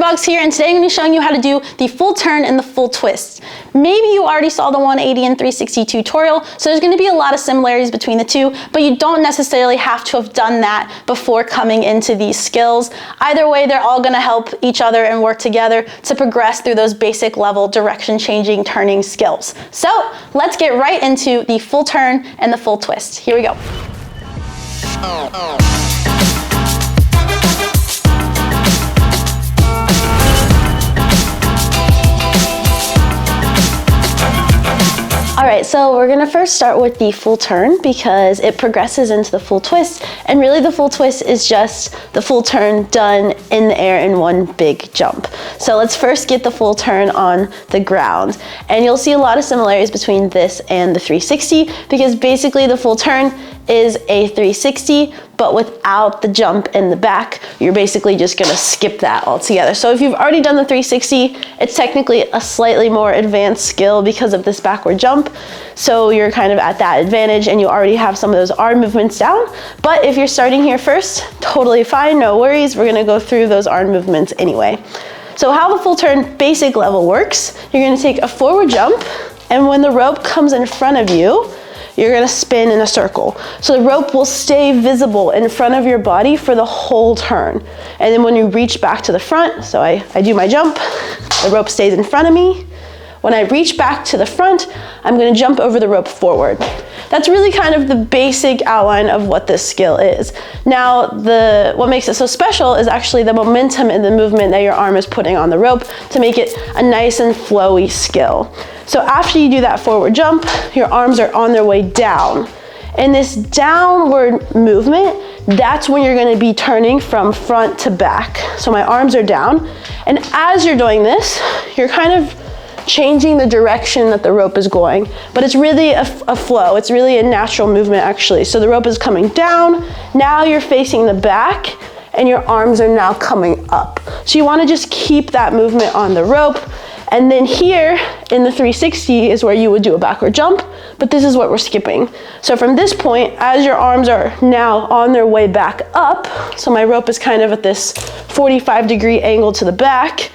Boggs here, and today I'm going to be showing you how to do the full turn and the full twist. Maybe you already saw the 180 and 360 tutorial, so there's going to be a lot of similarities between the two, but you don't necessarily have to have done that before coming into these skills. Either way, they're all going to help each other and work together to progress through those basic level direction changing turning skills. So let's get right into the full turn and the full twist. Here we go. All right, so we're gonna first start with the full turn because it progresses into the full twist, and really the full twist is just the full turn done in the air in one big jump. So let's first get the full turn on the ground, and you'll see a lot of similarities between this and the 360 because basically the full turn is a 360, but without the jump in the back. You're basically just gonna skip that altogether. So if you've already done the 360, it's technically a slightly more advanced skill because of this backward jump. So you're kind of at that advantage and you already have some of those arm movements down. But if you're starting here first, totally fine, no worries. We're gonna go through those arm movements anyway. So how the full turn basic level works, you're gonna take a forward jump, and when the rope comes in front of you, you're gonna spin in a circle. So the rope will stay visible in front of your body for the whole turn. And then when you reach back to the front, so I do my jump, the rope stays in front of me. When I reach back to the front, I'm gonna jump over the rope forward. That's really kind of the basic outline of what this skill is. Now, what makes it so special is actually the momentum and the movement that your arm is putting on the rope to make it a nice and flowy skill. So after you do that forward jump, your arms are on their way down. And this downward movement, that's when you're gonna be turning from front to back. So my arms are down, and as you're doing this, you're kind of changing the direction that the rope is going, but it's really a flow. It's really a natural movement actually. So the rope is coming down, now you're facing the back, and your arms are now coming up. So you wanna just keep that movement on the rope. And then here in the 360 is where you would do a backward jump, but this is what we're skipping. So from this point, as your arms are now on their way back up, so my rope is kind of at this 45-degree angle to the back,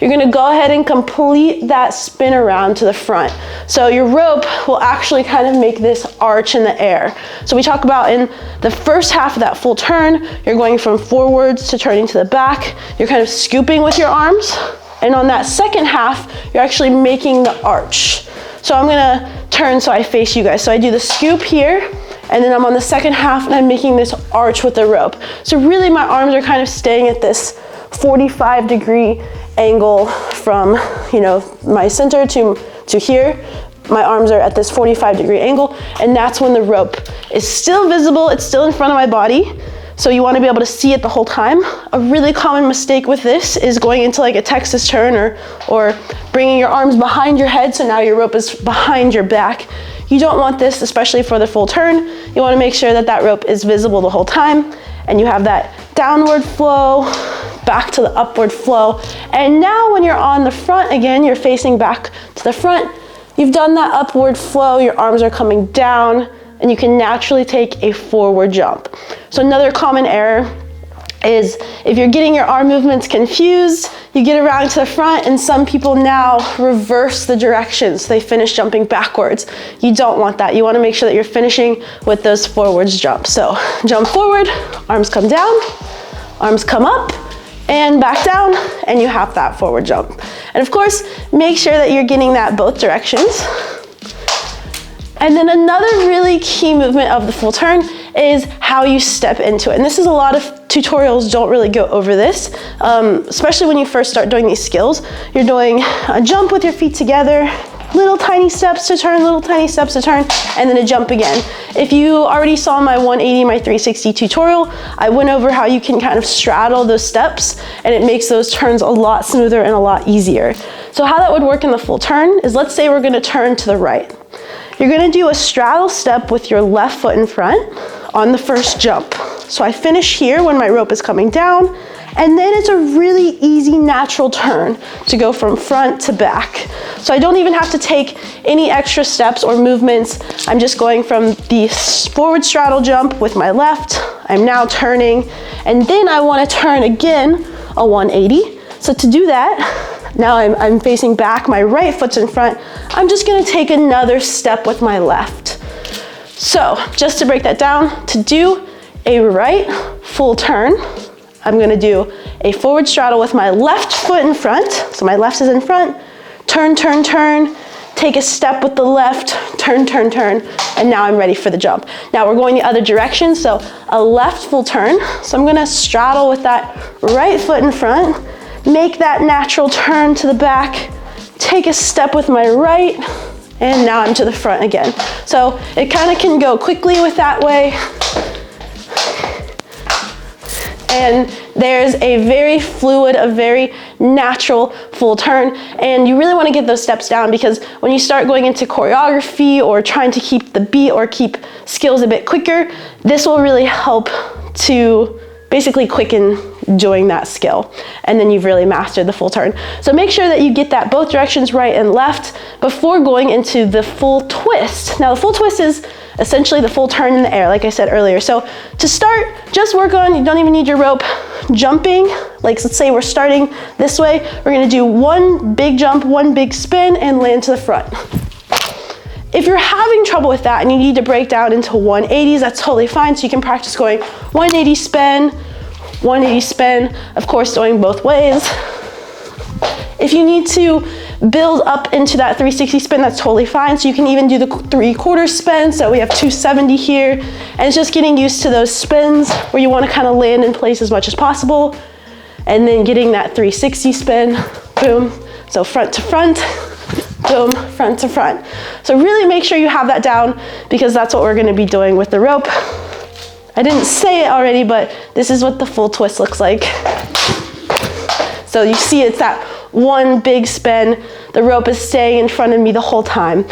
you're gonna go ahead and complete that spin around to the front. So your rope will actually kind of make this arch in the air. So we talk about in the first half of that full turn, you're going from forwards to turning to the back. You're kind of scooping with your arms. And on that second half, you're actually making the arch. So I'm gonna turn so I face you guys. So I do the scoop here, and then I'm on the second half and I'm making this arch with the rope. So really my arms are kind of staying at this 45-degree angle from, my center to here. My arms are at this 45-degree angle, and that's when the rope is still visible, it's still in front of my body. So you wanna be able to see it the whole time. A really common mistake with this is going into like a Texas turn or bringing your arms behind your head, so now your rope is behind your back. You don't want this, especially for the full turn. You wanna make sure that that rope is visible the whole time, and you have that downward flow, back to the upward flow. And now when you're on the front again, you're facing back to the front, you've done that upward flow, your arms are coming down, and you can naturally take a forward jump. So another common error is if you're getting your arm movements confused, you get around to the front and some people now reverse the directions. They finish jumping backwards. You don't want that. You want to make sure that you're finishing with those forwards jumps. So jump forward, arms come down, arms come up, and back down, and you have that forward jump. And of course, make sure that you're getting that both directions. And then another really key movement of the full turn is how you step into it. And this is a lot of tutorials don't really go over this, especially when you first start doing these skills. You're doing a jump with your feet together, little tiny steps to turn, little tiny steps to turn, and then a jump again. If you already saw my 180, my 360 tutorial, I went over how you can kind of straddle those steps, and it makes those turns a lot smoother and a lot easier. So how that would work in the full turn is, let's say we're gonna turn to the right. You're gonna do a straddle step with your left foot in front on the first jump. So I finish here when my rope is coming down, and then it's a really easy, natural turn to go from front to back. So I don't even have to take any extra steps or movements. I'm just going from the forward straddle jump with my left. I'm now turning, and then I wanna turn again a 180. So to do that, now I'm facing back, my right foot's in front. I'm just gonna take another step with my left. So just to break that down, to do a right full turn, I'm gonna do a forward straddle with my left foot in front. So my left is in front, turn, turn, turn, take a step with the left, turn, turn, turn, and now I'm ready for the jump. Now we're going the other direction, so a left full turn. So I'm gonna straddle with that right foot in front, make that natural turn to the back, take a step with my right, and now I'm to the front again. So it kind of can go quickly with that way. And there's a very fluid, a very natural full turn. And you really want to get those steps down, because when you start going into choreography or trying to keep the beat or keep skills a bit quicker, this will really help to basically quicken doing that skill. And then you've really mastered the full turn. So make sure that you get that both directions, right and left, before going into the full twist. Now the full twist is essentially the full turn in the air, like I said earlier. So to start, just work on, you don't even need your rope, jumping. Like let's say we're starting this way, we're gonna do one big jump, one big spin, and land to the front. If you're having trouble with that and you need to break down into 180s, that's totally fine. So you can practice going 180 spin, 180 spin, of course going both ways. If you need to build up into that 360 spin, that's totally fine. So you can even do the 3/4 spin. So we have 270 here, and it's just getting used to those spins where you want to kind of land in place as much as possible, and then getting that 360 spin, boom. So front to front, boom, front to front. So really make sure you have that down, because that's what we're going to be doing with the rope. I didn't say it already, but this is what the full twist looks like. So you see it's that one big spin. The rope is staying in front of me the whole time.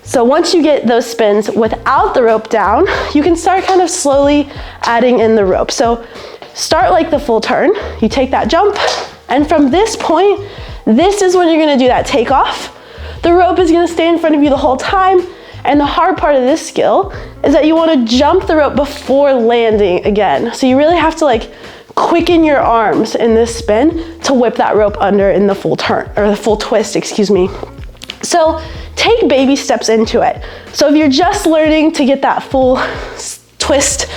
So once you get those spins without the rope down, you can start kind of slowly adding in the rope. So start like the full turn. You take that jump, and from this point, this is when you're gonna do that takeoff. The rope is gonna stay in front of you the whole time. And the hard part of this skill is that you wanna jump the rope before landing again. So you really have to like quicken your arms in this spin to whip that rope under in the full turn, or the full twist, excuse me. So take baby steps into it. So if you're just learning to get that full twist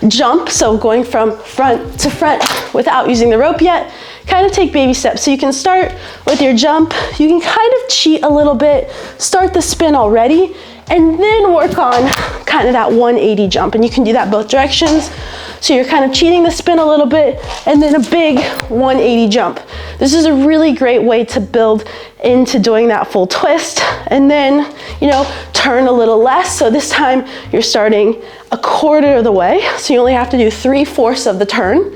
jump, so going from front to front without using the rope yet, kind of take baby steps. So you can start with your jump, you can kind of cheat a little bit, start the spin already, and then work on kind of that 180 jump. And you can do that both directions. So you're kind of cheating the spin a little bit, and then a big 180 jump. This is a really great way to build into doing that full twist, and then, you know, turn a little less. So this time you're starting 1/4 of the way. So you only have to do 3/4 of the turn.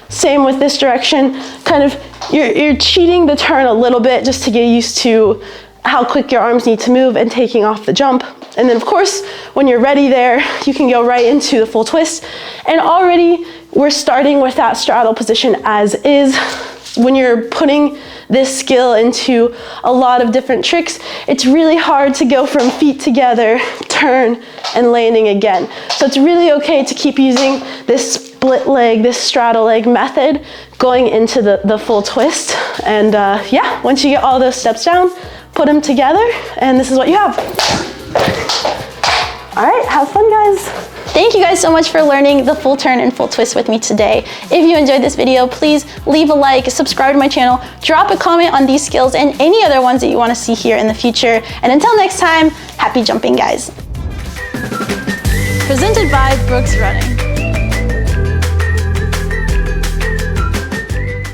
Same with this direction, kind of, you're cheating the turn a little bit just to get used to how quick your arms need to move and taking off the jump. And then of course, when you're ready there, you can go right into the full twist. And already we're starting with that straddle position as is. When you're putting this skill into a lot of different tricks, it's really hard to go from feet together, turn, and landing again. So it's really okay to keep using this split leg, this straddle leg method going into the full twist. And yeah, once you get all those steps down, put them together, and this is what you have. All right, have fun, guys. Thank you guys so much for learning the full turn and full twist with me today. If you enjoyed this video, please leave a like, subscribe to my channel, drop a comment on these skills and any other ones that you want to see here in the future. And until next time, happy jumping, guys. Presented by Brooks Running.